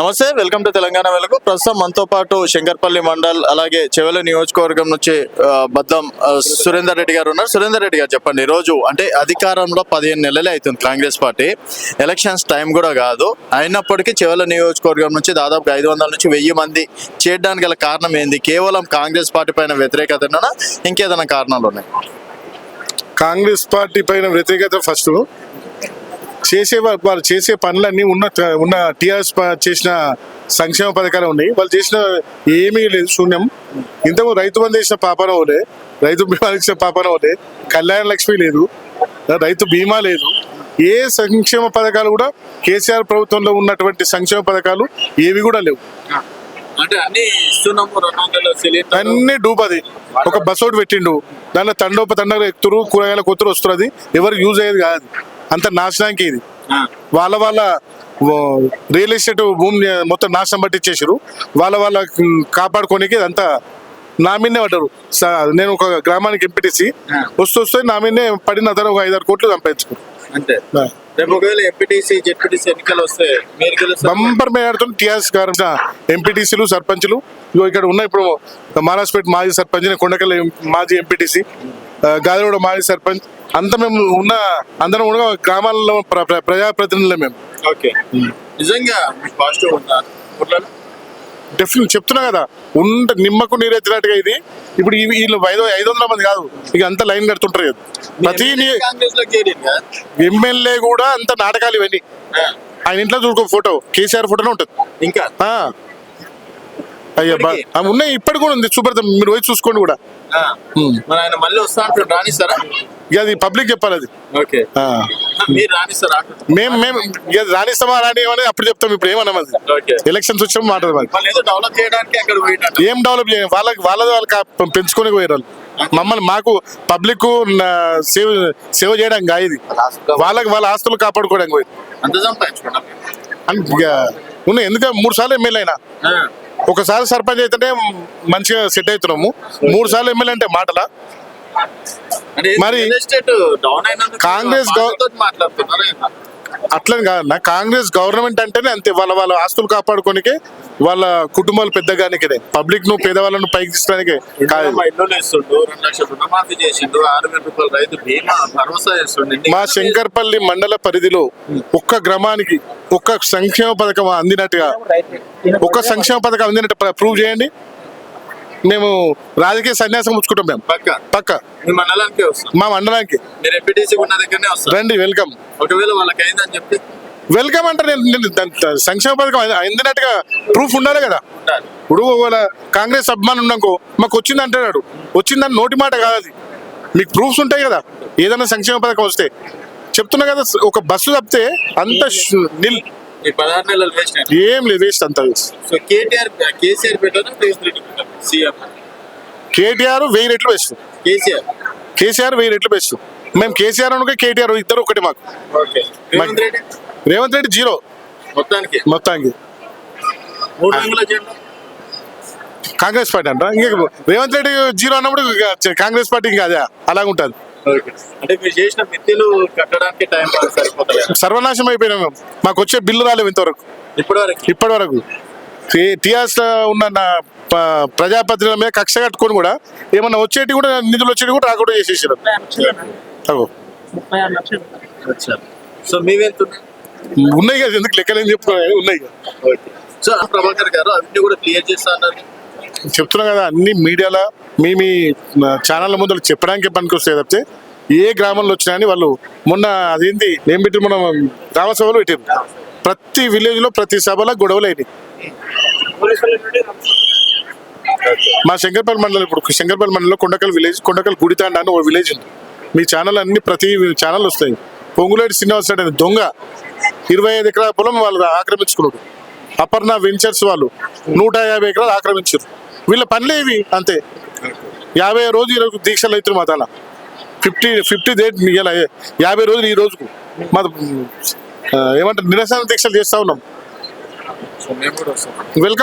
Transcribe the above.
నమస్తే, welcome to Telangana వెలుగు. ప్రస్తుతం మనతో పాటు శంకర్పల్లి మండల్ అలాగే చెవెల నియోజకవర్గం నుంచి బద్దం సురేందర్ రెడ్డి గారు ఉన్నారు. సురేందర్ రెడ్డి గారు, చెప్పండి. ఈరోజు అంటే అధికారంలో 15 నెలలే అవుతుంది కాంగ్రెస్ పార్టీ. ఎలక్షన్స్ టైం కూడా కాదు, అయినప్పటికీ చెవెల నియోజకవర్గం నుంచి దాదాపు 500 నుంచి 1000 మంది చేయడానికి గల కారణం ఏంది? కేవలం కాంగ్రెస్ పార్టీ పైన వ్యతిరేకతనా, ఇంకేదైనా కారణాలు ఉన్నాయి? కాంగ్రెస్ పార్టీ పైన వ్యతిరేకత ఫస్ట్ వాళ్ళు చేసే పనులన్నీ ఉన్న టీఆర్ఎస్ చేసిన సంక్షేమ పథకాలు ఉన్నాయి. వాళ్ళు చేసిన ఏమీ లేదు, శూన్యం. ఇంతకు రైతు బంధు చేసిన పాపన ఓలే, రైతు బీమా ఇచ్చిన పాపన ఓలే, కళ్యాణ లక్ష్మి లేదు, రైతు బీమా లేదు. ఏ సంక్షేమ పథకాలు కూడా కేసీఆర్ ప్రభుత్వంలో ఉన్నటువంటి సంక్షేమ పథకాలు ఏవి కూడా లేవు. అన్ని డూబది. ఒక బస్ ఒకటి పెట్టిండు, దాంట్లో తండోపతండలు ఎక్కుతురు, కూరగాయల కొత్తురు వస్తున్నది, ఎవరికి యూజ్ అయ్యేది కాదు. అంత నాశనానికి ఇది. వాళ్ళ రియల్ ఎస్టేట్ భూమిని మొత్తం నాశనం పట్టించేసారు. వాళ్ళ కాపాడుకోనికి అంతా నా మీదనే పడ్డారు. నేను ఒక గ్రామానికి ఎంపీటీసీ వస్తే నా మీదనే పడిన తర్వాత ఒక 5-6 కోట్లు సంపాదించుకున్నాను. బంపర్ మేయర్తో టీఆర్ఎస్ గారు ఎంపీటీసీలు, సర్పంచులు ఇక్కడ ఉన్న. ఇప్పుడు మహారాజ్పేట మాజీ సర్పంచ్, కొండకల్ మాజీ ఎంపీటీసీ, గాదిగూడ మాజీ సర్పంచ్, అంతా మేము ఉన్న అందరం కూడా గ్రామాల్లో ప్రజాప్రతినిధులే మేము. డెఫినెట్ చెప్తున్నా కదా, నిమ్మకు నీరెత్తినట్టుగా ఇది. ఇప్పుడు వీళ్ళు 500 మంది కాదు, ఇక అంత లైన్ కడుతుంటారు కదా. ప్రతి ఎమ్మెల్యే కూడా అంత నాటకాలు ఇవన్నీ. ఆయన ఇంట్లో చూడుకో ఫోటో, కేసీఆర్ ఫోటోనే ఉంటుంది. ఇంకా అయ్యా ఉన్నాయి, ఇప్పటి కూడా ఉంది. సుబ్రతం, మీరు పోయి చూసుకోండి కూడా. అది పబ్లిక్ చెప్పాలి. అది మేము రాణిస్తామా రాని అనేది అప్పుడు చెప్తాం. ఇప్పుడు ఏమన్నా ఎలక్షన్స్ వచ్చాము మాట్లాడదు. ఏం డెవలప్ చేయాలి? వాళ్ళకి పెంచుకొని పోయారు వాళ్ళు. మమ్మల్ని మాకు పబ్లిక్ సేవ చేయడానికి కాదు, వాళ్ళ ఆస్తులు కాపాడుకోవడానికి పోయి ఉన్నాయి. ఎందుకంటే 3 సార్లు ఎమ్మెల్యే అయినా, ఒకసారి సర్పంచ్ అయితేనే మంచిగా సెట్ అవుతున్నాము. 3 సార్లు ఎమ్మెల్యే అంటే మాటలా? మరి కాంగ్రెస్ అట్లని కాదన్న, కాంగ్రెస్ గవర్నమెంట్ అంటేనే అంతే. వాళ్ళ ఆస్తులు కాపాడుకోనికే, వాళ్ళ కుటుంబాలు పెద్దగానికే, పబ్లిక్ ను పేదవాళ్ళను పైకి తీసుకోవడానికే కాదు. మా శంకర్పల్లి మండల పరిధిలో ఒక్క గ్రామానికి ఒక్క సంక్షేమ పథకం అందినట్టుగా, ఒక్క సంక్షేమ పథకం అందినట్టు ప్రూవ్ చేయండి. మేము రాజకీయ సన్యాసం పుచ్చుకుంటాం. మేము పక్క మా మండలానికి రండి, వెల్కమ్. వెల్కమ్ అంటే నేను సంక్షేమ పథకం అందినట్టుగా ప్రూఫ్ ఉండాలి కదా. ఇప్పుడు వాళ్ళ కాంగ్రెస్ అభిమానం ఉన్నాకో మాకు వచ్చింది అంటున్నాడు, వచ్చిందని నోటి మాట కాదు, అది మీకు ప్రూఫ్స్ ఉంటాయి కదా. ఏదైనా సంక్షేమ పథకం వస్తే చెప్తున్నా కదా. ఒక బస్సు తప్పితే అంత నిల్, 16 నెలలు ఏం లేదు, వేస్ట్ అంతా వేస్ట్. కేటీఆర్ 1000 రెట్లు బెస్ట్, కేసీఆర్ 1000 రెట్లు బెస్ట్. మేము కేసీఆర్ అనుకో కేటీఆర్ ఇద్దరు ఒకటి మాకు. రేవంత్ రెడ్డి జీరో మొత్తానికి. కాంగ్రెస్ పార్టీ అంట, ఇంకా రేవంత్ రెడ్డి జీరో అన్నప్పుడు కాంగ్రెస్ పార్టీ ఇంకా అదే అలాగుంటుంది. సర్వనాశం అయిపోయినా మేము. మాకు వచ్చే బిల్లు రాలేవు ఇంతవరకు, ఇప్పటి వరకు. టీఆర్ఎస్ ఉన్న ప్రజాప్రతినిధుల మీద కక్ష కట్టుకొని కూడా ఏమన్నా వచ్చేటి కూడా, నిధులు వచ్చేటి కూడా రాకుండా చేసేసారు. ఉన్నాయి కదా, ఎందుకు లెక్కలేని చెప్తున్నా, ఉన్నాయి చెప్తున్నా కదా. అన్ని మీడియాలో మీ ఛానళ్ళ ముందు చెప్పడానికి పనికి వస్తాయి తప్పితే ఏ గ్రామంలో వచ్చినా అని వాళ్ళు. మొన్న అదేంటి ఏం పెట్టారు, మనం గ్రామసభలు పెట్టారు. ప్రతి విలేజ్ లో ప్రతి సభలో గొడవలు అయినాయి. మా శంకర్పల్లి మండలం, ఇప్పుడు శంకర్పల్లి మండలంలో కొండకల్ విలేజ్, కొండకల్ గుడితాండ అని ఒక విలేజ్ ఉంది. మీ ఛానల్ అన్ని ప్రతి ఛానల్ వస్తాయి. పొంగులేటి శ్రీనివాస్ రెడ్డి దొంగ 25 ఎకరాల పొలం వాళ్ళు ఆక్రమించుకున్నాడు. అపర్ణ వెంచర్స్ వాళ్ళు 150 ఎకరాలు ఆక్రమించారు. వీళ్ళ పనులే ఇవి అంతే. 50 రోజు 20 దీక్షలు అవుతారు మా తాన. 50 డేట్ 50 రోజులు ఈ రోజుకు మా ఏమంటారు నిరసన దీక్షలు చేస్తా ఉన్నాం. వెల్కమ్.